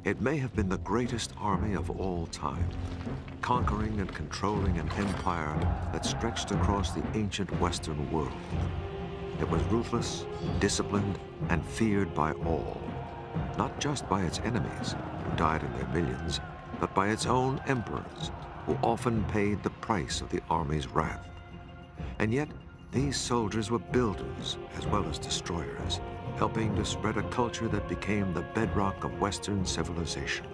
It may have been the greatest army of all time, conquering and controlling an empire that stretched across the ancient Western world. It was ruthless, disciplined, and feared by all, not just by its enemies, who died in their millions, but by its own emperors, who often paid the price of the army's wrath. And yet, these soldiers were builders as well as destroyers, helping to spread a culture that became the bedrock of Western civilization.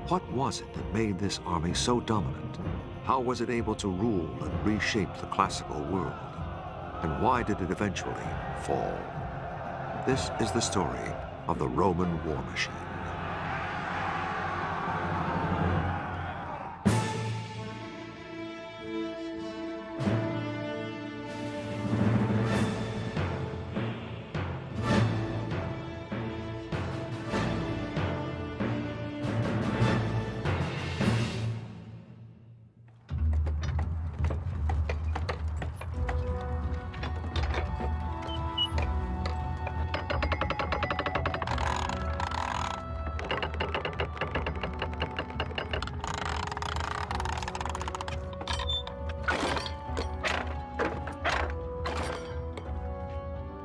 What was it that made this army so dominant? How was it able to rule and reshape the classical world? And why did it eventually fall? This is the story of the Roman war machine.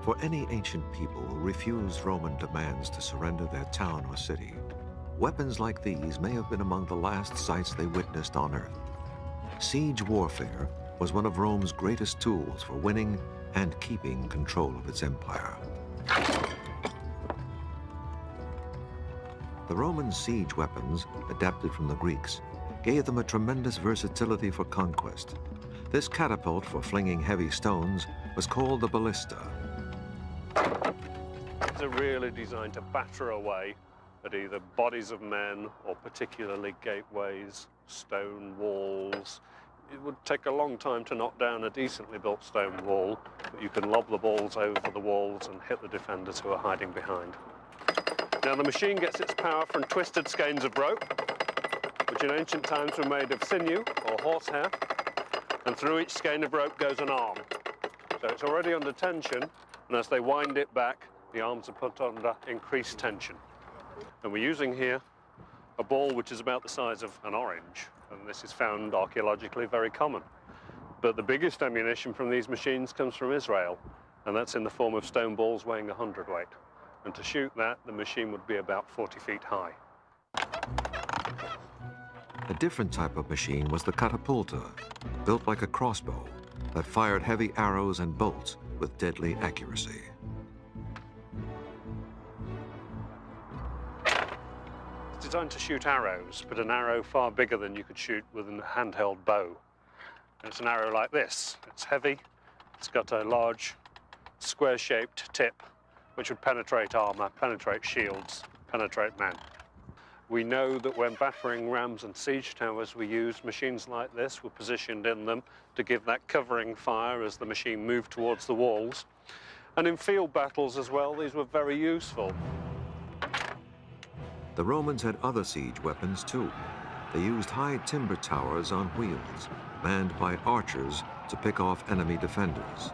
For any ancient people who refused Roman demands to surrender their town or city, weapons like these may have been among the last sights they witnessed on Earth. Siege warfare was one of Rome's greatest tools for winning and keeping control of its empire. The Roman siege weapons, adapted from the Greeks, gave them a tremendous versatility for conquest. This catapult for flinging heavy stones was called the ballista. These are really designed to batter away at either bodies of men or particularly gateways, stone walls. It would take a long time to knock down a decently built stone wall, but you can lob the balls over the walls and hit the defenders who are hiding behind. Now the machine gets its power from twisted skeins of rope, which in ancient times were made of sinew or horsehair, and through each skein of rope goes an arm. So it's already under tension, and as they wind it back, the arms are put under increased tension. And we're using here a ball which is about the size of an orange, and this is found archaeologically very common. But the biggest ammunition from these machines comes from Israel, and that's in the form of stone balls weighing 100 weight. And to shoot that, the machine would be about 40 feet high. A different type of machine was the catapulta, built like a crossbow, that fired heavy arrows and bolts with deadly accuracy. It's designed to shoot arrows, but an arrow far bigger than you could shoot with a handheld bow. And it's an arrow like this. It's heavy, it's got a large square-shaped tip, which would penetrate armor, penetrate shields, penetrate men. We know that when battering rams and siege towers were used, machines like this were positioned in them to give that covering fire as the machine moved towards the walls. And in field battles as well, these were very useful. The Romans had other siege weapons too. They used high timber towers on wheels, manned by archers to pick off enemy defenders.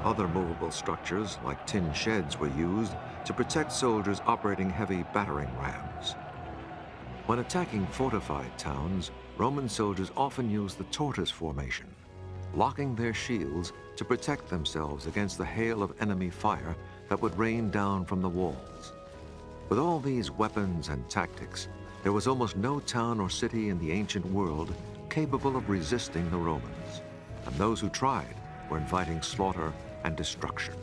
Other movable structures, like tin sheds, were used to protect soldiers operating heavy battering rams. When attacking fortified towns, Roman soldiers often used the tortoise formation, locking their shields to protect themselves against the hail of enemy fire that would rain down from the walls. With all these weapons and tactics, there was almost no town or city in the ancient world capable of resisting the Romans, and those who tried were inviting slaughter and destruction.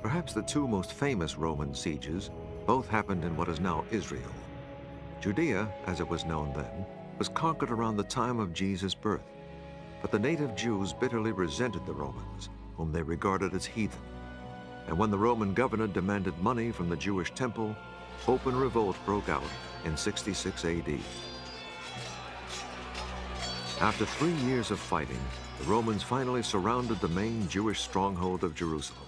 Perhaps the two most famous Roman sieges both happened in what is now Israel. Judea, as it was known then, was conquered around the time of Jesus' birth, but the native Jews bitterly resented the Romans, whom they regarded as heathen. And when the Roman governor demanded money from the Jewish temple, open revolt broke out in 66 AD. After 3 years of fighting, the Romans finally surrounded the main Jewish stronghold of Jerusalem.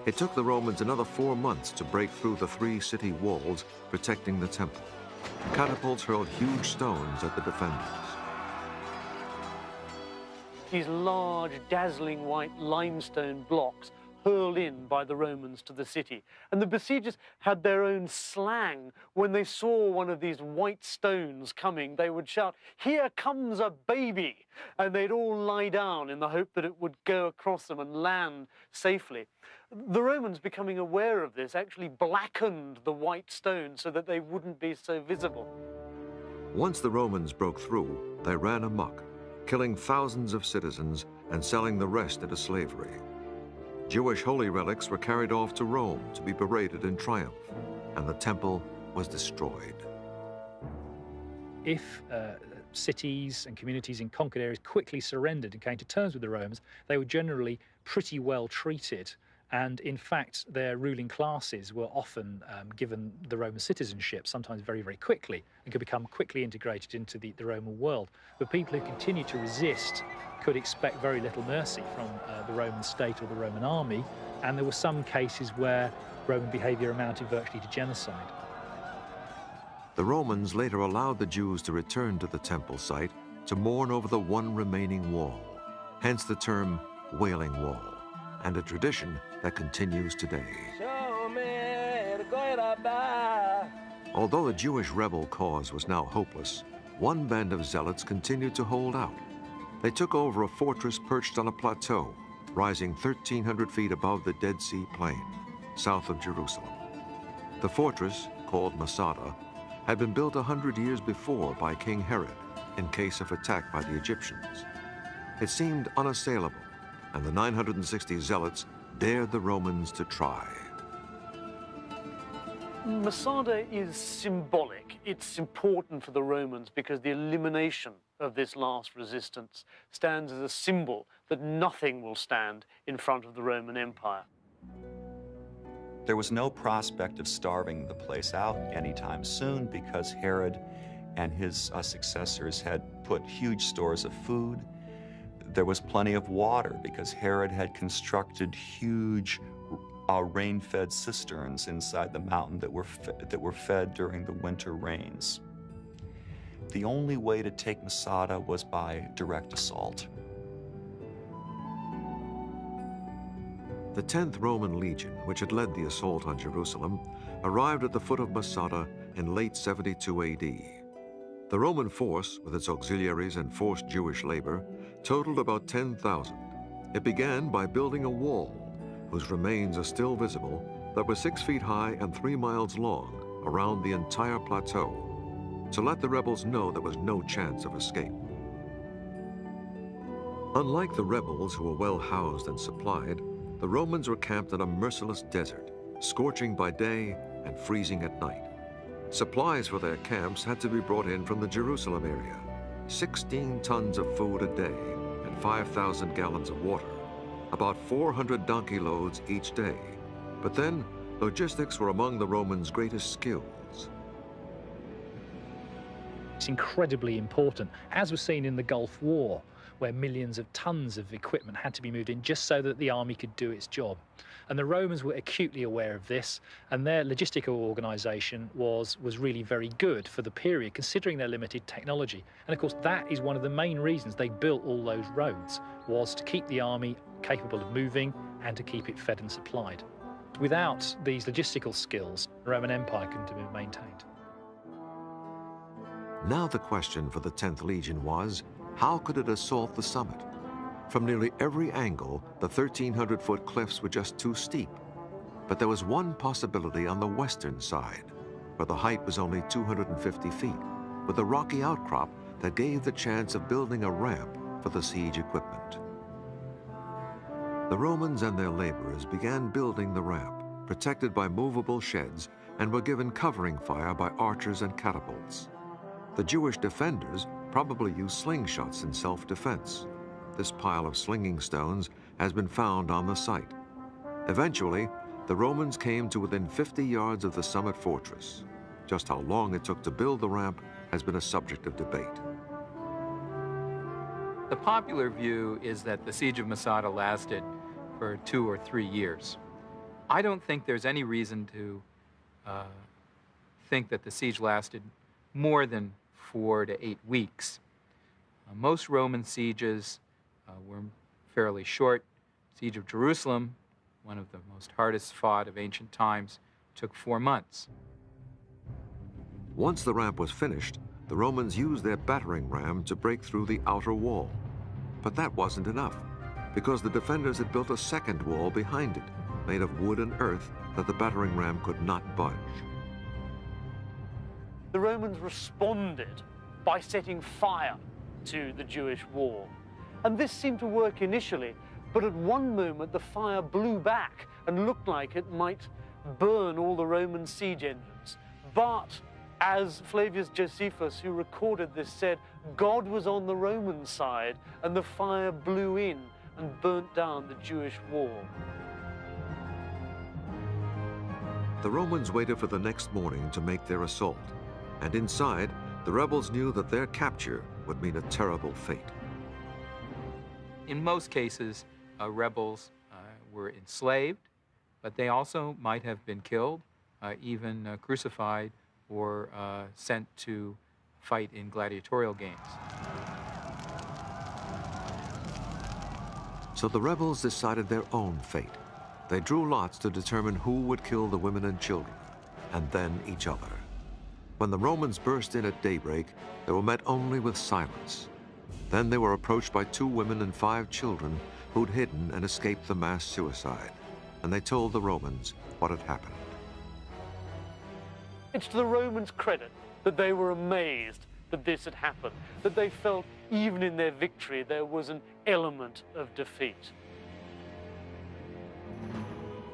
It took the Romans another 4 months to break through the 3 city walls protecting the temple. Catapults hurled huge stones at the defenders. These large, dazzling white limestone blocks hurled in by the Romans to the city. And the besiegers had their own slang. When they saw one of these white stones coming, they would shout, "Here comes a baby!" And they'd all lie down in the hope that it would go across them and land safely. The Romans, becoming aware of this, actually blackened the white stones so that they wouldn't be so visible. Once the Romans broke through, they ran amok, killing thousands of citizens and selling the rest into slavery. Jewish holy relics were carried off to Rome to be paraded in triumph, and the temple was destroyed. If cities and communities in conquered areas quickly surrendered and came to terms with the Romans, they were generally pretty well treated. And in fact, their ruling classes were often given the Roman citizenship, sometimes very, very quickly, and could become quickly integrated into the Roman world. But people who continued to resist could expect very little mercy from the Roman state or the Roman army, and there were some cases where Roman behavior amounted virtually to genocide. The Romans later allowed the Jews to return to the temple site to mourn over the one remaining wall, hence the term Wailing Wall, and a tradition that continues today. Although the Jewish rebel cause was now hopeless, one band of zealots continued to hold out. They took over a fortress perched on a plateau, rising 1,300 feet above the Dead Sea Plain, south of Jerusalem. The fortress, called Masada, had been built 100 years before by King Herod in case of attack by the Egyptians. It seemed unassailable, and the 960 zealots dared the Romans to try. Masada is symbolic. It's important for the Romans because the elimination of this last resistance stands as a symbol that nothing will stand in front of the Roman Empire. There was no prospect of starving the place out anytime soon because Herod and his successors had put huge stores of food. There was plenty of water because Herod had constructed huge rain-fed cisterns inside the mountain that were fed during the winter rains. The only way to take Masada was by direct assault. The 10th Roman Legion, which had led the assault on Jerusalem, arrived at the foot of Masada in late 72 AD. The Roman force, with its auxiliaries and forced Jewish labor, totaled about 10,000. It began by building a wall, whose remains are still visible, that was 6 feet high and 3 miles long around the entire plateau, to let the rebels know there was no chance of escape. Unlike the rebels, who were well housed and supplied, the Romans were camped in a merciless desert, scorching by day and freezing at night. Supplies for their camps had to be brought in from the Jerusalem area, 16 tons of food a day and 5,000 gallons of water, about 400 donkey loads each day. But then, logistics were among the Romans' greatest skills. It's incredibly important, as was seen in the Gulf War, where millions of tons of equipment had to be moved in just so that the army could do its job. And the Romans were acutely aware of this, and their logistical organisation was really very good for the period, considering their limited technology. And of course, that is one of the main reasons they built all those roads, was to keep the army capable of moving and to keep it fed and supplied. Without these logistical skills, the Roman Empire couldn't have been maintained. Now the question for the 10th Legion was, how could it assault the summit? From nearly every angle, the 1,300-foot cliffs were just too steep. But there was one possibility on the western side, where the height was only 250 feet, with a rocky outcrop that gave the chance of building a ramp for the siege equipment. The Romans and their laborers began building the ramp, protected by movable sheds, and were given covering fire by archers and catapults. The Jewish defenders probably used slingshots in self-defense. This pile of slinging stones has been found on the site. Eventually, the Romans came to within 50 yards of the summit fortress. Just how long it took to build the ramp has been a subject of debate. The popular view is that the siege of Masada lasted for 2 or 3 years. I don't think there's any reason to think that the siege lasted more than 4 to 8 weeks. Most Roman sieges were fairly short. Siege of Jerusalem, one of the most hardest fought of ancient times, took 4 months. Once the ramp was finished, the Romans used their battering ram to break through the outer wall. But that wasn't enough, because the defenders had built a second wall behind it, made of wood and earth that the battering ram could not budge. The Romans responded by setting fire to the Jewish wall. And this seemed to work initially, but at one moment the fire blew back and looked like it might burn all the Roman siege engines. But as Flavius Josephus, who recorded this, said, God was on the Roman side and the fire blew in and burnt down the Jewish wall. The Romans waited for the next morning to make their assault, and inside, the rebels knew that their capture would mean a terrible fate. In most cases, rebels were enslaved, but they also might have been killed, even crucified, or sent to fight in gladiatorial games. So the rebels decided their own fate. They drew lots to determine who would kill the women and children, and then each other. When the Romans burst in at daybreak, they were met only with silence. Then they were approached by 2 women and 5 children who'd hidden and escaped the mass suicide, and they told the Romans what had happened. It's to the Romans' credit that they were amazed that this had happened, that they felt even in their victory there was an element of defeat.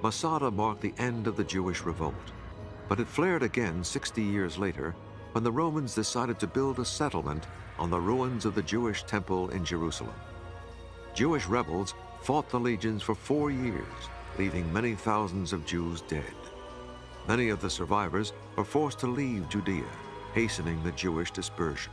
Masada marked the end of the Jewish revolt, but it flared again 60 years later when the Romans decided to build a settlement on the ruins of the Jewish temple in Jerusalem. Jewish rebels fought the legions for 4 years, leaving many thousands of Jews dead. Many of the survivors were forced to leave Judea, hastening the Jewish dispersion.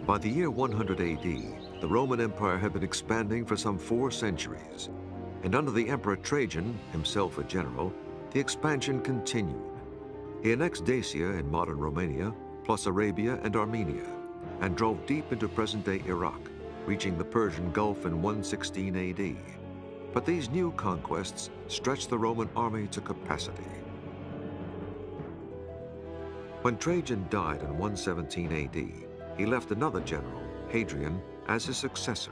By the year 100 AD, the Roman Empire had been expanding for some 4 centuries, and under the Emperor Trajan, himself a general, the expansion continued. He annexed Dacia in modern Romania, plus Arabia and Armenia, and drove deep into present-day Iraq, reaching the Persian Gulf in 116 AD. But these new conquests stretched the Roman army to capacity. When Trajan died in 117 AD, he left another general, Hadrian, as his successor.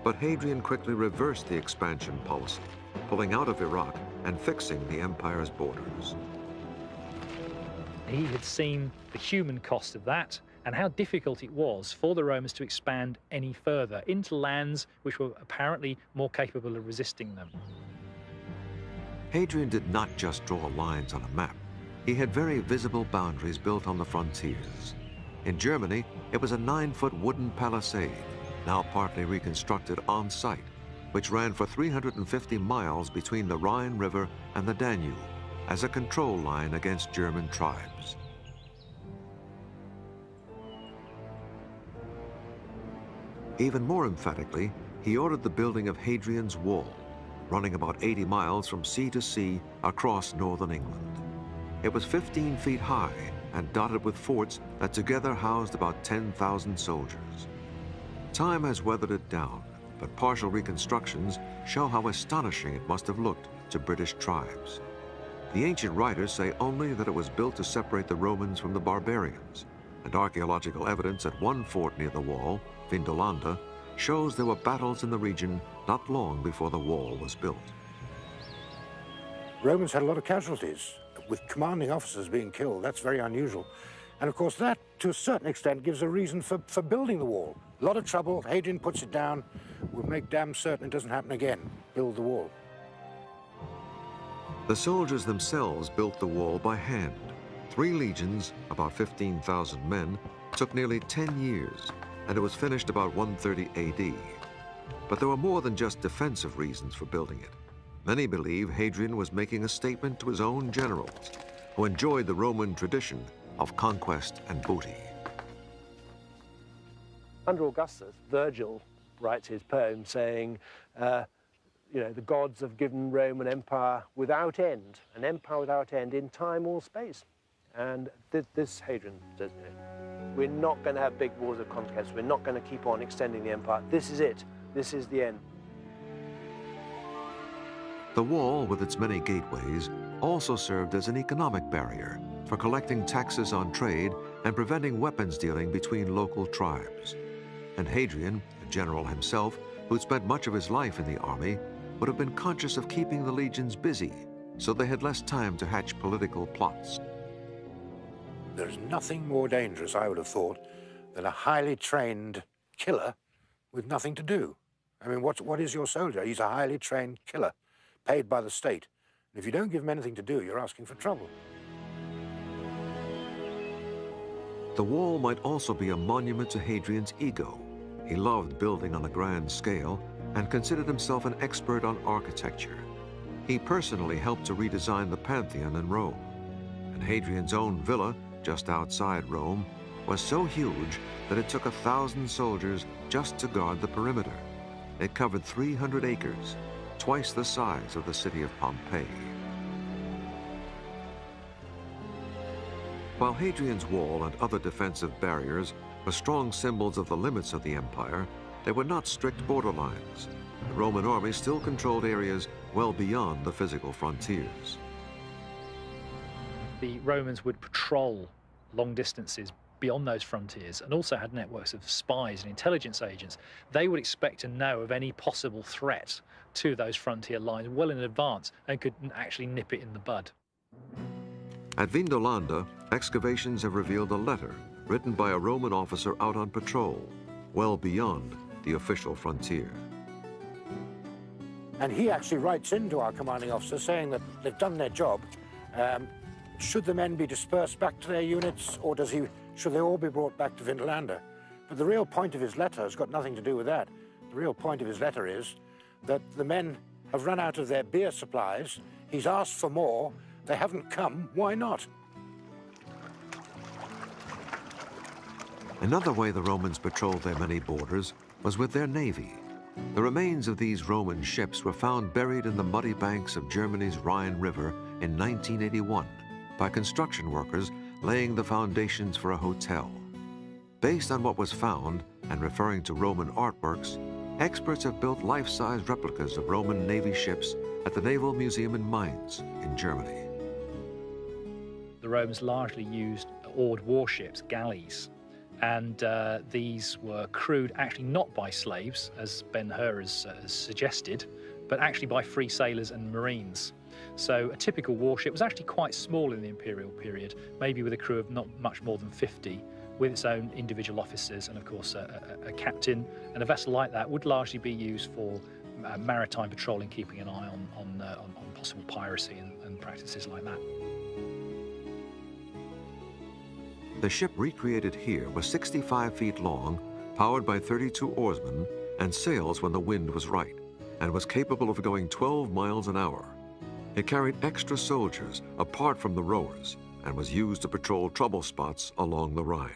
But Hadrian quickly reversed the expansion policy, pulling out of Iraq and fixing the empire's borders. He had seen the human cost of that and how difficult it was for the Romans to expand any further into lands which were apparently more capable of resisting them. Hadrian did not just draw lines on a map. He had very visible boundaries built on the frontiers. In Germany, it was a 9-foot wooden palisade, now partly reconstructed on site, which ran for 350 miles between the Rhine River and the Danube as a control line against German tribes. Even more emphatically, he ordered the building of Hadrian's Wall, running about 80 miles from sea to sea across northern England. It was 15 feet high and dotted with forts that together housed about 10,000 soldiers. Time has weathered it down, but partial reconstructions show how astonishing it must have looked to British tribes. The ancient writers say only that it was built to separate the Romans from the barbarians, and archaeological evidence at one fort near the wall, Vindolanda, shows there were battles in the region not long before the wall was built. Romans had a lot of casualties, with commanding officers being killed. That's very unusual. And of course that, to a certain extent, gives a reason for building the wall. A lot of trouble, Hadrian puts it down, we'll make damn certain it doesn't happen again, build the wall. The soldiers themselves built the wall by hand. 3 legions, about 15,000 men, took nearly 10 years, and it was finished about 130 AD. But there were more than just defensive reasons for building it. Many believe Hadrian was making a statement to his own generals, who enjoyed the Roman tradition of conquest and booty. Under Augustus, Virgil writes his poem saying, the gods have given Rome an empire without end in time or space. And this Hadrian says, we're not going to have big wars of conquest. We're not going to keep on extending the empire. This is it. This is the end. The wall, with its many gateways, also served as an economic barrier for collecting taxes on trade and preventing weapons dealing between local tribes. And Hadrian, the general himself, who'd spent much of his life in the army, would have been conscious of keeping the legions busy, so they had less time to hatch political plots. There's nothing more dangerous, I would have thought, than a highly trained killer with nothing to do. I mean, what is your soldier? He's a highly trained killer, paid by the state. And if you don't give him anything to do, you're asking for trouble. The wall might also be a monument to Hadrian's ego. He loved building on a grand scale and considered himself an expert on architecture. He personally helped to redesign the Pantheon in Rome. And Hadrian's own villa, just outside Rome, was so huge that it took 1,000 soldiers just to guard the perimeter. It covered 300 acres, twice the size of the city of Pompeii. While Hadrian's Wall and other defensive barriers were strong symbols of the limits of the empire, they were not strict borderlines. The Roman army still controlled areas well beyond the physical frontiers. The Romans would patrol long distances beyond those frontiers and also had networks of spies and intelligence agents. They would expect to know of any possible threat to those frontier lines well in advance and could actually nip it in the bud. At Vindolanda, excavations have revealed a letter written by a Roman officer out on patrol, well beyond the official frontier. And he actually writes into our commanding officer saying that they've done their job. Should the men be dispersed back to their units, or should they all be brought back to Vindolanda? But the real point of his letter has got nothing to do with that. The real point of his letter is that the men have run out of their beer supplies. He's asked for more. They haven't come. Why not? Another way the Romans patrolled their many borders was with their navy. The remains of these Roman ships were found buried in the muddy banks of Germany's Rhine River in 1981 by construction workers laying the foundations for a hotel. Based on what was found and referring to Roman artworks, experts have built life-size replicas of Roman Navy ships at the Naval Museum in Mainz in Germany. The Romans largely used oared warships, galleys, and these were crewed actually not by slaves, as Ben-Hur has suggested, but actually by free sailors and marines. So a typical warship was actually quite small in the imperial period, maybe with a crew of not much more than 50, with its own individual officers and, of course, a captain. And a vessel like that would largely be used for maritime patrolling, keeping an eye on possible piracy and practices like that. The ship recreated here was 65 feet long, powered by 32 oarsmen, and sails when the wind was right, and was capable of going 12 miles an hour. It carried extra soldiers apart from the rowers and was used to patrol trouble spots along the Rhine.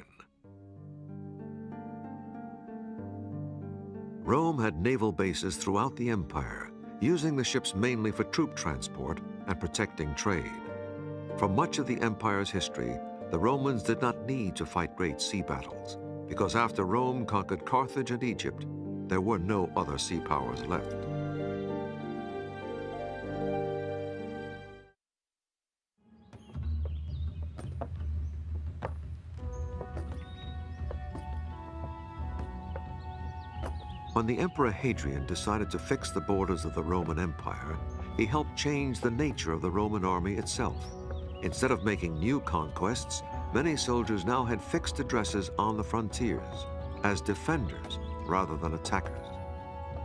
Rome had naval bases throughout the empire, using the ships mainly for troop transport and protecting trade. For much of the empire's history, the Romans did not need to fight great sea battles, because after Rome conquered Carthage and Egypt, there were no other sea powers left. When the Emperor Hadrian decided to fix the borders of the Roman Empire, he helped change the nature of the Roman army itself. Instead of making new conquests, many soldiers now had fixed addresses on the frontiers as defenders rather than attackers.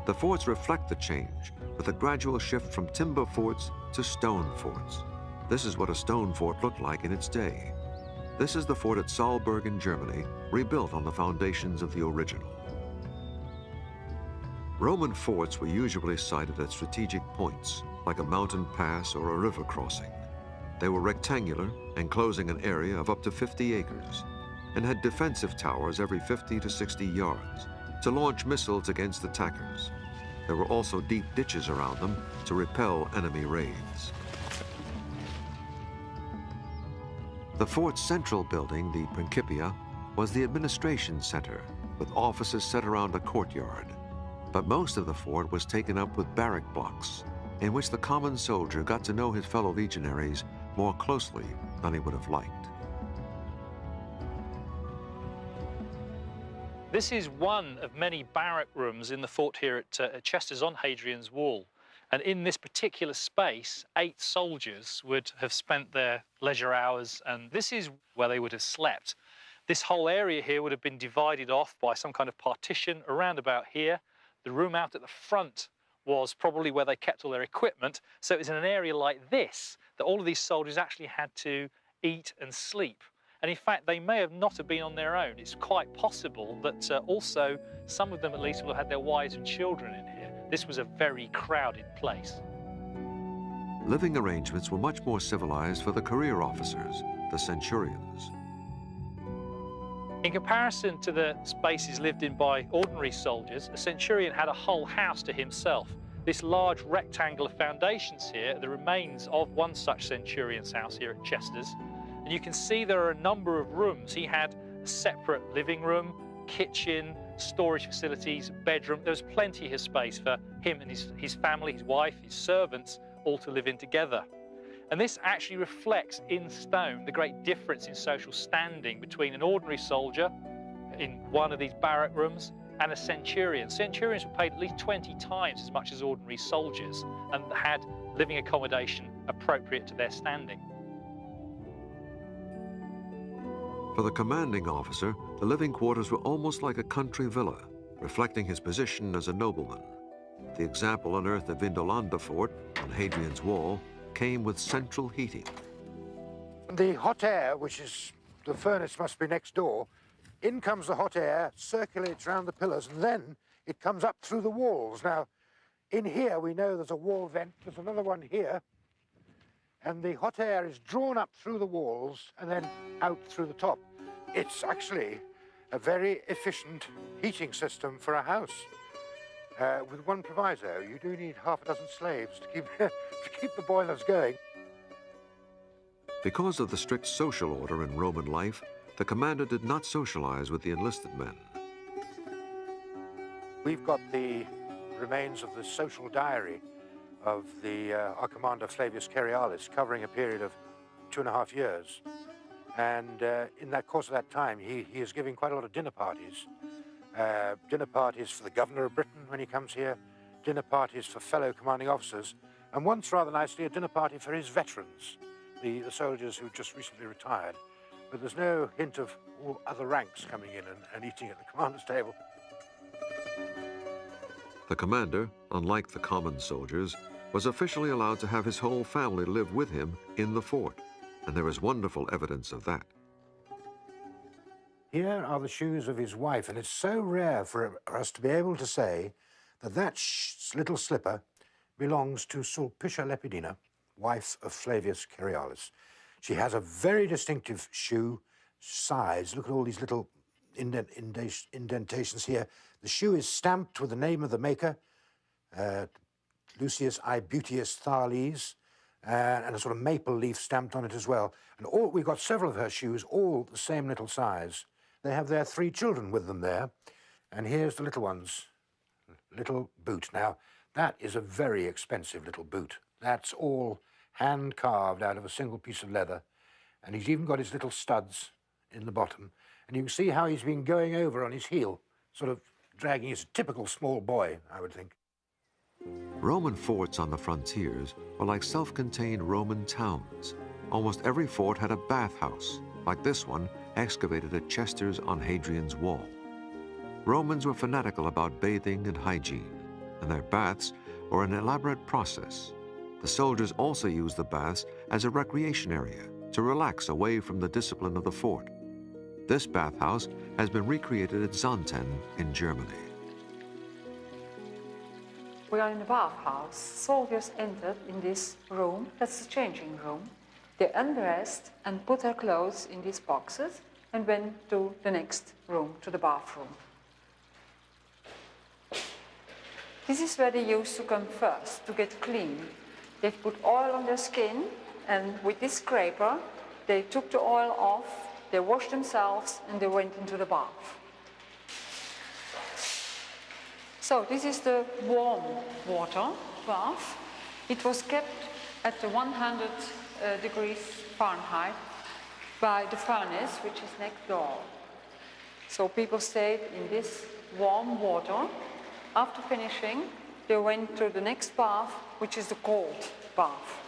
The forts reflect the change, with a gradual shift from timber forts to stone forts. This is what a stone fort looked like in its day. This is the fort at Saalburg in Germany, rebuilt on the foundations of the original. Roman forts were usually sited at strategic points, like a mountain pass or a river crossing. They were rectangular, enclosing an area of up to 50 acres, and had defensive towers every 50 to 60 yards to launch missiles against attackers. There were also deep ditches around them to repel enemy raids. The fort's central building, the Principia, was the administration center, with offices set around a courtyard. But most of the fort was taken up with barrack blocks, in which the common soldier got to know his fellow legionaries more closely than he would have liked. This is one of many barrack rooms in the fort here at Chester's on Hadrian's Wall. And in this particular space, 8 soldiers would have spent their leisure hours, and this is where they would have slept. This whole area here would have been divided off by some kind of partition around about here. The room out at the front was probably where they kept all their equipment. So it was in an area like this that all of these soldiers actually had to eat and sleep. And in fact, they may have not have been on their own. It's quite possible that also some of them at least will have had their wives and children in here. This was a very crowded place. Living arrangements were much more civilized for the career officers, the centurions. In comparison to the spaces lived in by ordinary soldiers, a centurion had a whole house to himself. This large rectangle of foundations here are the remains of one such centurion's house here at Chester's. And you can see there are a number of rooms. He had a separate living room, kitchen, storage facilities, bedroom. There was plenty of space for him and his family, his wife, his servants, all to live in together. And this actually reflects in stone the great difference in social standing between an ordinary soldier in one of these barrack rooms and a centurion. Centurions were paid at least 20 times as much as ordinary soldiers and had living accommodation appropriate to their standing. For the commanding officer, the living quarters were almost like a country villa, reflecting his position as a nobleman. The example unearthed at Vindolanda Fort on Hadrian's Wall came with central heating. The hot air, which is, the furnace must be next door, in comes the hot air, circulates around the pillars, and then it comes up through the walls. Now, in here we know there's a wall vent, there's another one here, and the hot air is drawn up through the walls and then out through the top. It's actually a very efficient heating system for a house. With one proviso, you do need half a dozen slaves to keep the boilers going. Because of the strict social order in Roman life, the commander did not socialize with the enlisted men. We've got the remains of the social diary of our commander Flavius Cerealis, covering a period of 2.5 years. And in that course of that time, he is giving quite a lot of dinner parties. Dinner parties for the governor of Britain when he comes here, dinner parties for fellow commanding officers, and once, rather nicely, a dinner party for his veterans, the soldiers who just recently retired. But there's no hint of all other ranks coming in and eating at the commander's table. The commander, unlike the common soldiers, was officially allowed to have his whole family live with him in the fort, and there is wonderful evidence of that. Here are the shoes of his wife, and it's so rare for us to be able to say that that little slipper belongs to Sulpicia Lepidina, wife of Flavius Cerealis. She has a very distinctive shoe size. Look at all these little indentations here. The shoe is stamped with the name of the maker, Lucius Ibutius Thales, and a sort of maple leaf stamped on it as well. And we've got several of her shoes, all the same little size. They have their 3 children with them there. And here's the little one's little boot. Now, that is a very expensive little boot. That's all hand-carved out of a single piece of leather. And he's even got his little studs in the bottom. And you can see how he's been going over on his heel, sort of dragging his typical small boy, I would think. Roman forts on the frontiers were like self-contained Roman towns. Almost every fort had a bathhouse, like this one excavated at Chester's on Hadrian's Wall. Romans were fanatical about bathing and hygiene, and their baths were an elaborate process. The soldiers also used the baths as a recreation area to relax away from the discipline of the fort. This bathhouse has been recreated at Xanten in Germany. We are in the bathhouse. Soldiers entered in this room, that's the changing room. They undressed and put their clothes in these boxes and went to the next room, to the bathroom. This is where they used to come first, to get clean. They've put oil on their skin, and with this scraper, they took the oil off, they washed themselves, and they went into the bath. So this is the warm water bath. It was kept at the 100 degrees Fahrenheit by the furnace, which is next door. So people stayed in this warm water. After finishing, they went to the next bath, which is the cold bath.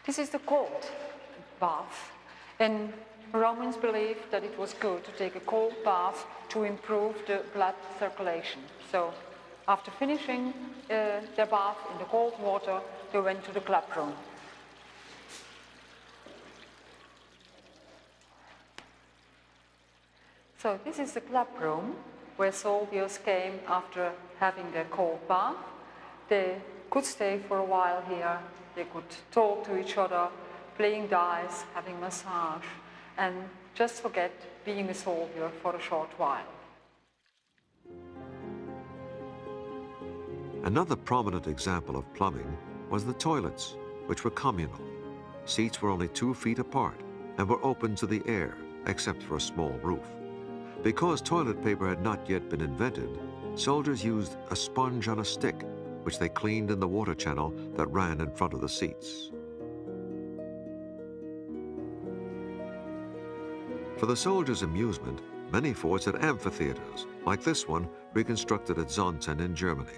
This is the cold bath, and Romans believed that it was good to take a cold bath to improve the blood circulation. So after finishing their bath in the cold water, they went to the club room. So this is the club room where soldiers came after having their cold bath. They could stay for a while here. They could talk to each other, playing dice, having massage, and just forget being a soldier for a short while. Another prominent example of plumbing was the toilets, which were communal. Seats were only 2 feet apart and were open to the air, except for a small roof. Because toilet paper had not yet been invented, soldiers used a sponge on a stick, which they cleaned in the water channel that ran in front of the seats. For the soldiers' amusement, many forts had amphitheaters, like this one reconstructed at Zonten in Germany.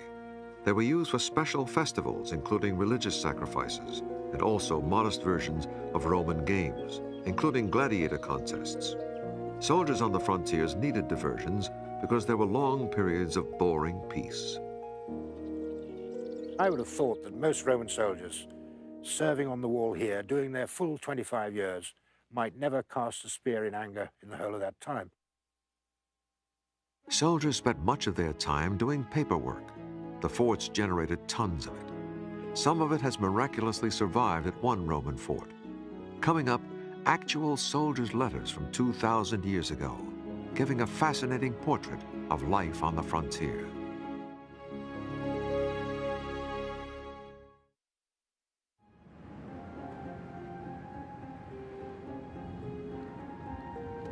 They were used for special festivals, including religious sacrifices, and also modest versions of Roman games, including gladiator contests. Soldiers on the frontiers needed diversions because there were long periods of boring peace. I would have thought that most Roman soldiers serving on the wall here, doing their full 25 years, might never cast a spear in anger in the whole of that time. Soldiers spent much of their time doing paperwork. The forts generated tons of it. Some of it has miraculously survived at one Roman fort. Coming up, actual soldiers' letters from 2,000 years ago, giving a fascinating portrait of life on the frontier.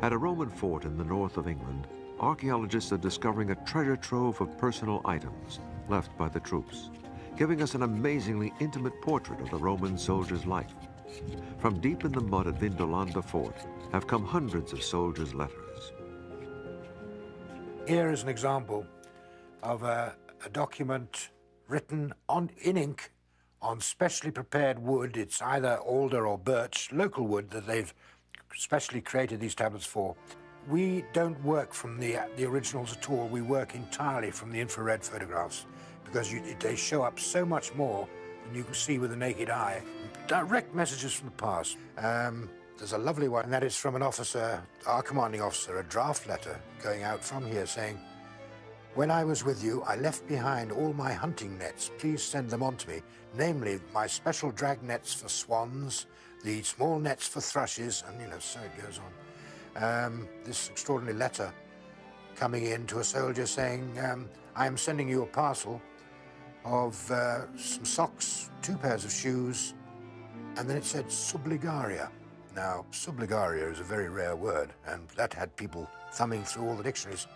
At a Roman fort in the north of England, archaeologists are discovering a treasure trove of personal items left by the troops, giving us an amazingly intimate portrait of the Roman soldier's life. From deep in the mud at Vindolanda Fort have come hundreds of soldiers' letters. Here is an example of a document written in ink on specially prepared wood. It's either alder or birch, local wood that they've specially created these tablets for. We don't work from the originals at all. We work entirely from the infrared photographs because they show up so much more than you can see with the naked eye. Direct messages from the past. There's a lovely one, and that is from an officer, our commanding officer, a draft letter going out from here saying, "When I was with you, I left behind all my hunting nets. Please send them on to me, namely my special drag nets for swans, the small nets for thrushes," and, so it goes on. This extraordinary letter coming in to a soldier saying, "I am sending you a parcel of some socks, 2 pairs of shoes," and then it said subligaria. Now, subligaria is a very rare word, and that had people thumbing through all the dictionaries.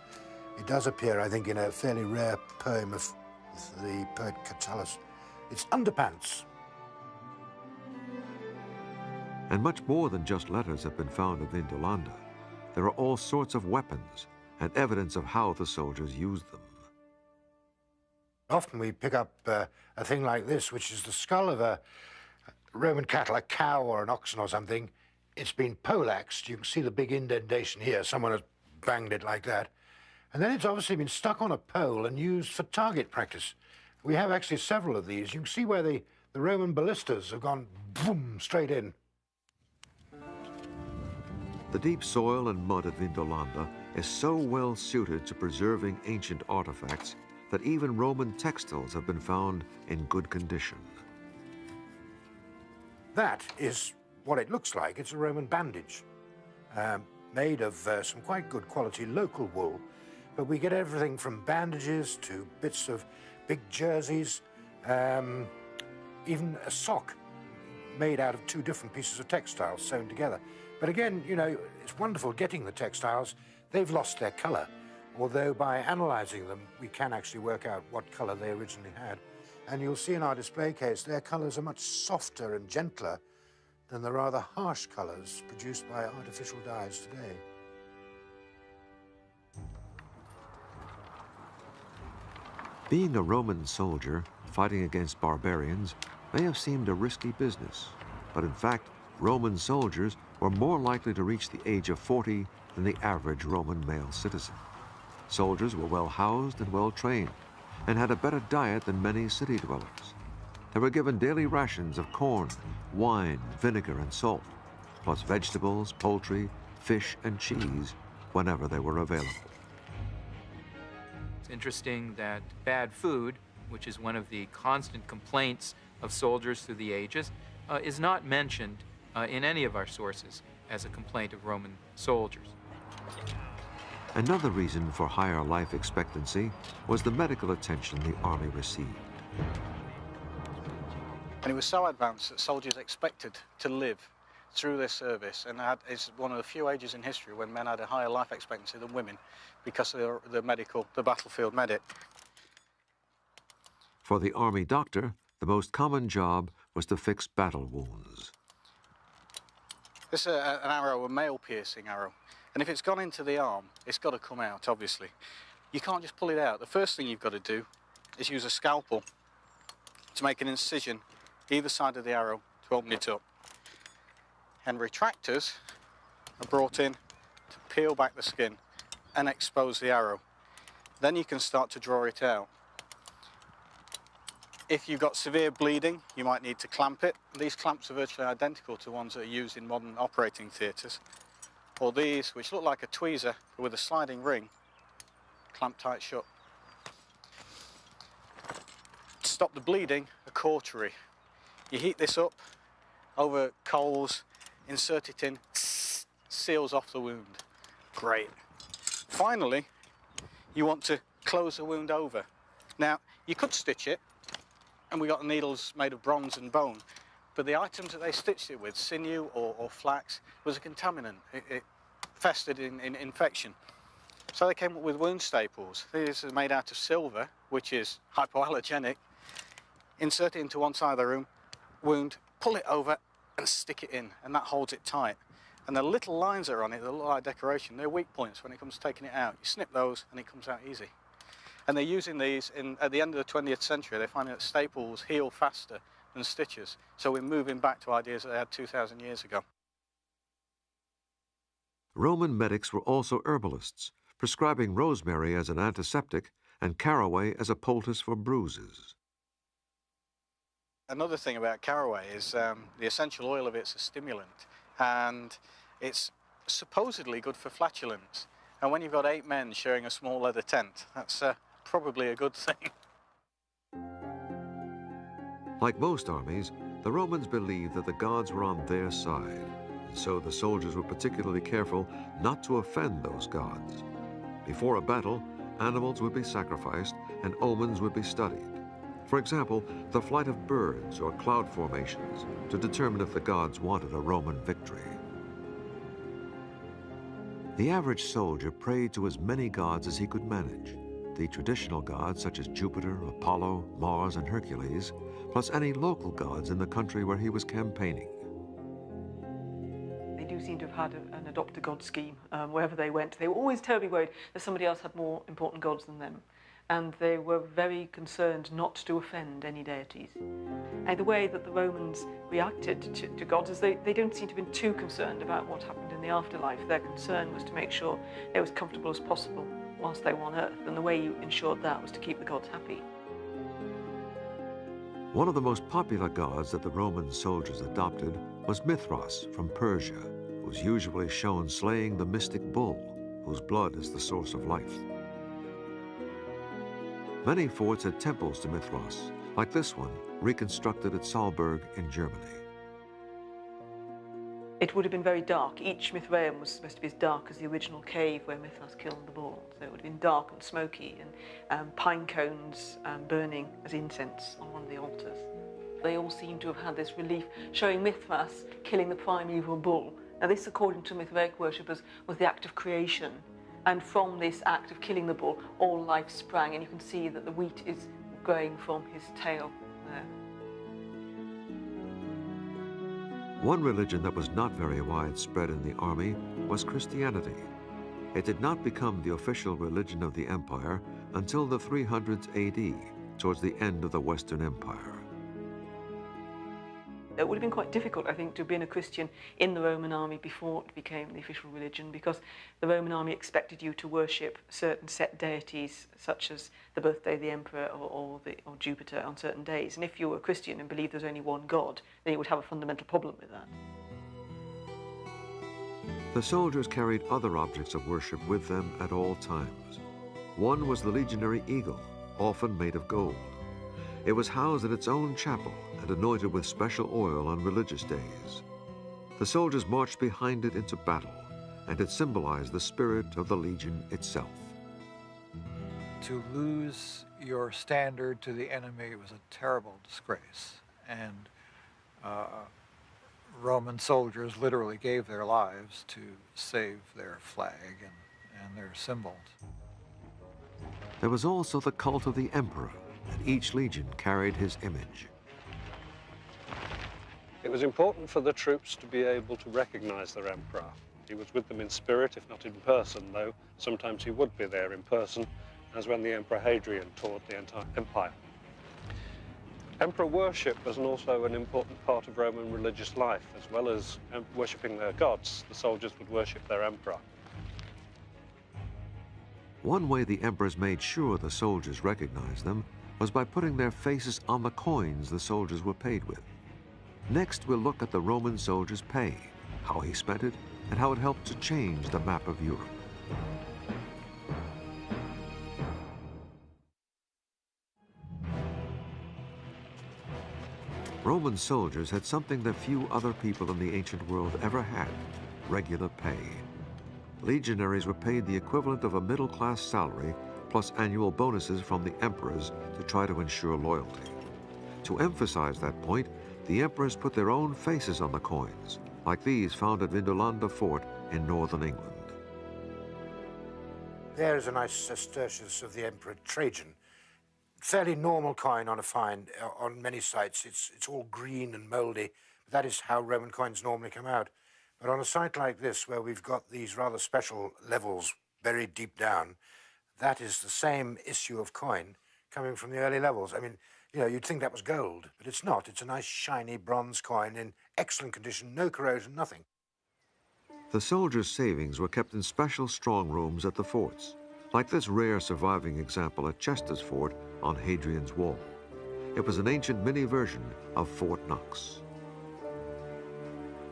It does appear, I think, in a fairly rare poem of the poet Catullus. It's underpants. And much more than just letters have been found at Vindolanda. There are all sorts of weapons and evidence of how the soldiers used them. Often we pick up a thing like this, which is the skull of a Roman cattle, a cow or an oxen or something. It's been poleaxed. You can see the big indentation here. Someone has banged it like that. And then it's obviously been stuck on a pole and used for target practice. We have actually several of these. You can see where the Roman ballistas have gone boom, straight in. The deep soil and mud at Vindolanda is so well suited to preserving ancient artifacts that even Roman textiles have been found in good condition. That is what it looks like. It's a Roman bandage made of some quite good quality local wool. But we get everything from bandages to bits of big jerseys, even a sock made out of two different pieces of textiles sewn together. But again, you know, it's wonderful getting the textiles. They've lost their color, although by analyzing them, we can actually work out what color they originally had. And you'll see in our display case, their colors are much softer and gentler than the rather harsh colors produced by artificial dyes today. Being a Roman soldier fighting against barbarians may have seemed a risky business, but in fact, Roman soldiers were more likely to reach the age of 40 than the average Roman male citizen. Soldiers were well housed and well trained, and had a better diet than many city dwellers. They were given daily rations of corn, wine, vinegar, and salt, plus vegetables, poultry, fish, and cheese whenever they were available. It's interesting that bad food, which is one of the constant complaints of soldiers through the ages, is not mentioned in any of our sources as a complaint of Roman soldiers. Another reason for higher life expectancy was the medical attention the army received. And it was so advanced that soldiers expected to live through their service, and it's one of the few ages in history when men had a higher life expectancy than women because of the battlefield medic. For the army doctor, the most common job was to fix battle wounds. This is an arrow, a male-piercing arrow, and if it's gone into the arm, it's got to come out, obviously. You can't just pull it out. The first thing you've got to do is use a scalpel to make an incision either side of the arrow to open it up. And retractors are brought in to peel back the skin and expose the arrow. Then you can start to draw it out. If you've got severe bleeding, you might need to clamp it. These clamps are virtually identical to ones that are used in modern operating theatres. Or these, which look like a tweezer but with a sliding ring, clamp tight shut. To stop the bleeding, a cautery. You heat this up over coals, insert it in, seals off the wound. Great. Finally, you want to close the wound over. Now, you could stitch it, and we got the needles made of bronze and bone, but the items that they stitched it with, sinew or flax, was a contaminant. It festered in infection. So they came up with wound staples. These are made out of silver, which is hypoallergenic. Insert it into one side of the wound, pull it over, and stick it in, and that holds it tight. And the little lines that are on it that look like decoration, they're weak points when it comes to taking it out. You snip those, and it comes out easy. And they're using these at the end of the 20th century. They're finding that staples heal faster than stitches. So we're moving back to ideas that they had 2,000 years ago. Roman medics were also herbalists, prescribing rosemary as an antiseptic and caraway as a poultice for bruises. Another thing about caraway is the essential oil of it's a stimulant, and it's supposedly good for flatulence. And when you've got 8 men sharing a small leather tent, that's probably a good thing. Like most armies, the Romans believed that the gods were on their side, and so the soldiers were particularly careful not to offend those gods. Before a battle, animals would be sacrificed and omens would be studied. For example, the flight of birds or cloud formations to determine if the gods wanted a Roman victory. The average soldier prayed to as many gods as he could manage. The traditional gods such as Jupiter, Apollo, Mars, and Hercules, plus any local gods in the country where he was campaigning. They do seem to have had an adopt a god scheme wherever they went. They were always terribly worried that somebody else had more important gods than them. And they were very concerned not to offend any deities. And the way that the Romans reacted to gods is they don't seem to have been too concerned about what happened in the afterlife. Their concern was to make sure they were as comfortable as possible whilst they were on Earth, and the way you ensured that was to keep the gods happy. One of the most popular gods that the Roman soldiers adopted was Mithras from Persia, who's usually shown slaying the mystic bull, whose blood is the source of life. Many forts had temples to Mithras, like this one, reconstructed at Salzburg in Germany. It would have been very dark. Each Mithraeum was supposed to be as dark as the original cave where Mithras killed the bull. So it would have been dark and smoky, and pine cones burning as incense on one of the altars. they all seem to have had this relief, showing Mithras killing the primeval bull. Now this, according to Mithraic worshippers, was the act of creation. And from this act of killing the bull, all life sprang, and you can see that the wheat is growing from his tail there. One religion that was not very widespread in the army was Christianity. It did not become the official religion of the empire until the 300s AD, towards the end of the Western Empire. It would have been quite difficult, I think, to have been a Christian in the Roman army before it became the official religion, because the Roman army expected you to worship certain set deities, such as the birthday of the emperor or Jupiter on certain days. And if you were a Christian and believed there's only one God, then you would have a fundamental problem with that. The soldiers carried other objects of worship with them at all times. One was the legionary eagle, often made of gold. It was housed in its own chapel and anointed with special oil on religious days. The soldiers marched behind it into battle, and it symbolized the spirit of the legion itself. To lose your standard to the enemy was a terrible disgrace, and Roman soldiers literally gave their lives to save their flag and their symbols. There was also the cult of the emperor, and each legion carried his image. It was important for the troops to be able to recognize their emperor. He was with them in spirit, if not in person, though sometimes he would be there in person, as when the Emperor Hadrian taught the entire empire. Emperor worship was also an important part of Roman religious life. As well as worshipping their gods, the soldiers would worship their emperor. One way the emperors made sure the soldiers recognized them was by putting their faces on the coins the soldiers were paid with. Next, we'll look at the Roman soldier's pay, how he spent it, and how it helped to change the map of Europe. Roman soldiers had something that few other people in the ancient world ever had: regular pay. Legionaries were paid the equivalent of a middle-class salary plus annual bonuses from the emperors to try to ensure loyalty. To emphasize that point, the emperors put their own faces on the coins, like these found at Vindolanda Fort in northern England. There is a nice Sestertius of the Emperor Trajan. Fairly normal coin on a find on many sites. It's all green and mouldy. That is how Roman coins normally come out. But on a site like this, where we've got these rather special levels buried deep down, that is the same issue of coin coming from the early levels. I mean, you know, you'd think that was gold, but it's not. It's a nice, shiny bronze coin in excellent condition, no corrosion, nothing. The soldiers' savings were kept in special strong rooms at the forts, like this rare surviving example at Chester's Fort on Hadrian's Wall. It was an ancient mini version of Fort Knox.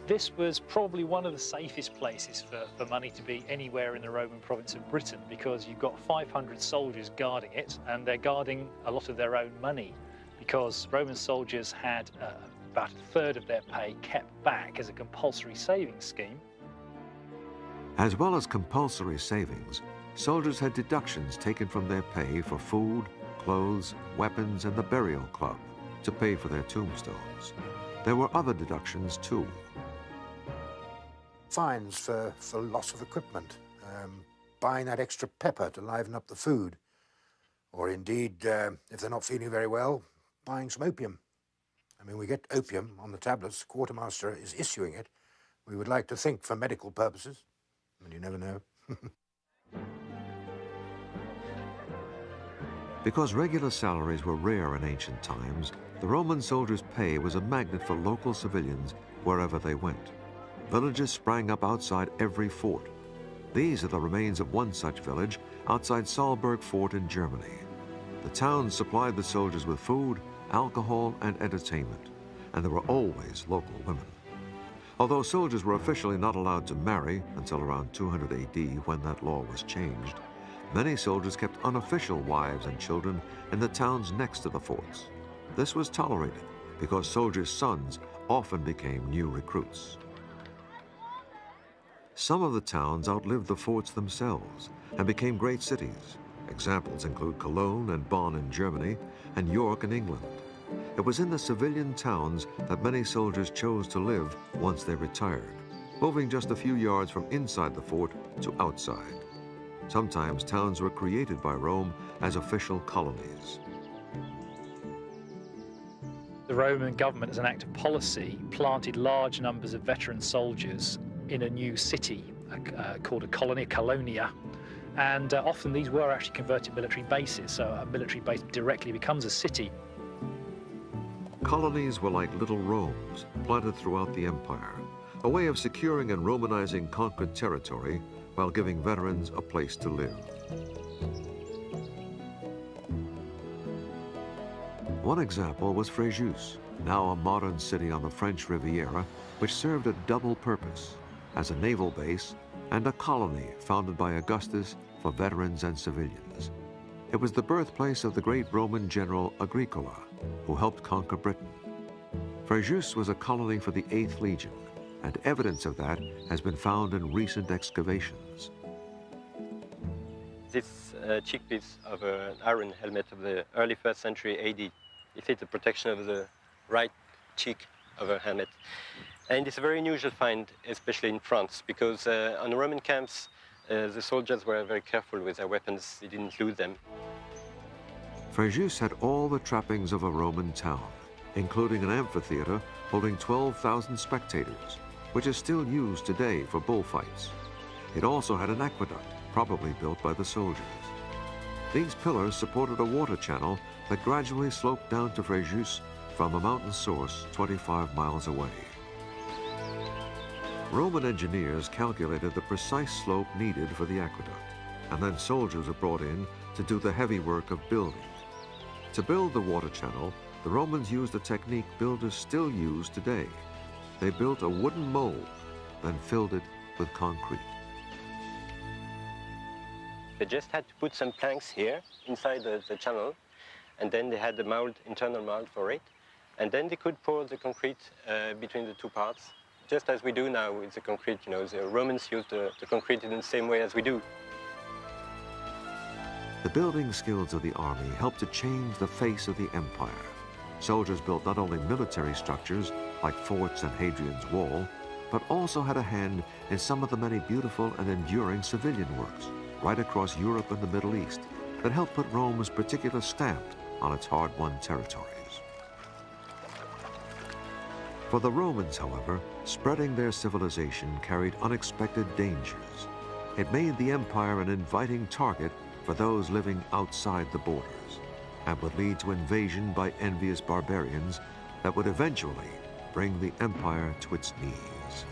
This was probably one of the safest places for money to be anywhere in the Roman province of Britain, because you've got 500 soldiers guarding it, and they're guarding a lot of their own money, because Roman soldiers had about a third of their pay kept back as a compulsory savings scheme. As well as compulsory savings, soldiers had deductions taken from their pay for food, clothes, weapons, and the burial club to pay for their tombstones. There were other deductions too. Fines for loss of equipment, buying that extra pepper to liven up the food, or indeed, if they're not feeling very well, buying some opium. I mean, we get opium on the tablets. The quartermaster is issuing it. We would like to think for medical purposes, but you never know. Because regular salaries were rare in ancient times, the Roman soldiers' pay was a magnet for local civilians wherever they went. Villages sprang up outside every fort. These are the remains of one such village outside Saalburg Fort in Germany. The town supplied the soldiers with food, alcohol, and entertainment, and there were always local women. Although soldiers were officially not allowed to marry until around 200 AD, when that law was changed, many soldiers kept unofficial wives and children in the towns next to the forts. This was tolerated because soldiers' sons often became new recruits. Some of the towns outlived the forts themselves and became great cities. Examples include Cologne and Bonn in Germany and York in England. It was in the civilian towns that many soldiers chose to live once they retired, moving just a few yards from inside the fort to outside. Sometimes towns were created by Rome as official colonies. The Roman government, as an act of policy, planted large numbers of veteran soldiers in a new city called a colony, a colonia. And often these were actually converted military bases, so a military base directly becomes a city. Colonies were like little Romes, planted throughout the empire, a way of securing and Romanizing conquered territory while giving veterans a place to live. One example was Fréjus, now a modern city on the French Riviera, which served a double purpose, as a naval base and a colony founded by Augustus for veterans and civilians. It was the birthplace of the great Roman general Agricola, who helped conquer Britain. Fréjus was a colony for the 8th Legion, and evidence of that has been found in recent excavations. This cheekpiece of an iron helmet of the early 1st century AD. It is the protection of the right cheek of a helmet. And it's a very unusual find, especially in France, because on the Roman camps, the soldiers were very careful with their weapons. They didn't lose them. Fréjus had all the trappings of a Roman town, including an amphitheater holding 12,000 spectators, which is still used today for bullfights. It also had an aqueduct, probably built by the soldiers. These pillars supported a water channel that gradually sloped down to Fréjus from a mountain source 25 miles away. Roman engineers calculated the precise slope needed for the aqueduct, and then soldiers were brought in to do the heavy work of building. To build the water channel, the Romans used a technique builders still use today. They built a wooden mold, then filled it with concrete. They just had to put some planks here inside the channel, and then they had the mold, internal mold for it, and then they could pour the concrete between the two parts, just as we do now with the concrete. You know, the Romans used the concrete in the same way as we do. The building skills of the army helped to change the face of the empire. Soldiers built not only military structures like forts and Hadrian's Wall, but also had a hand in some of the many beautiful and enduring civilian works right across Europe and the Middle East that helped put Rome's particular stamp on its hard-won territories. For the Romans, however, spreading their civilization carried unexpected dangers. It made the empire an inviting target for those living outside the borders, and would lead to invasion by envious barbarians that would eventually bring the empire to its knees.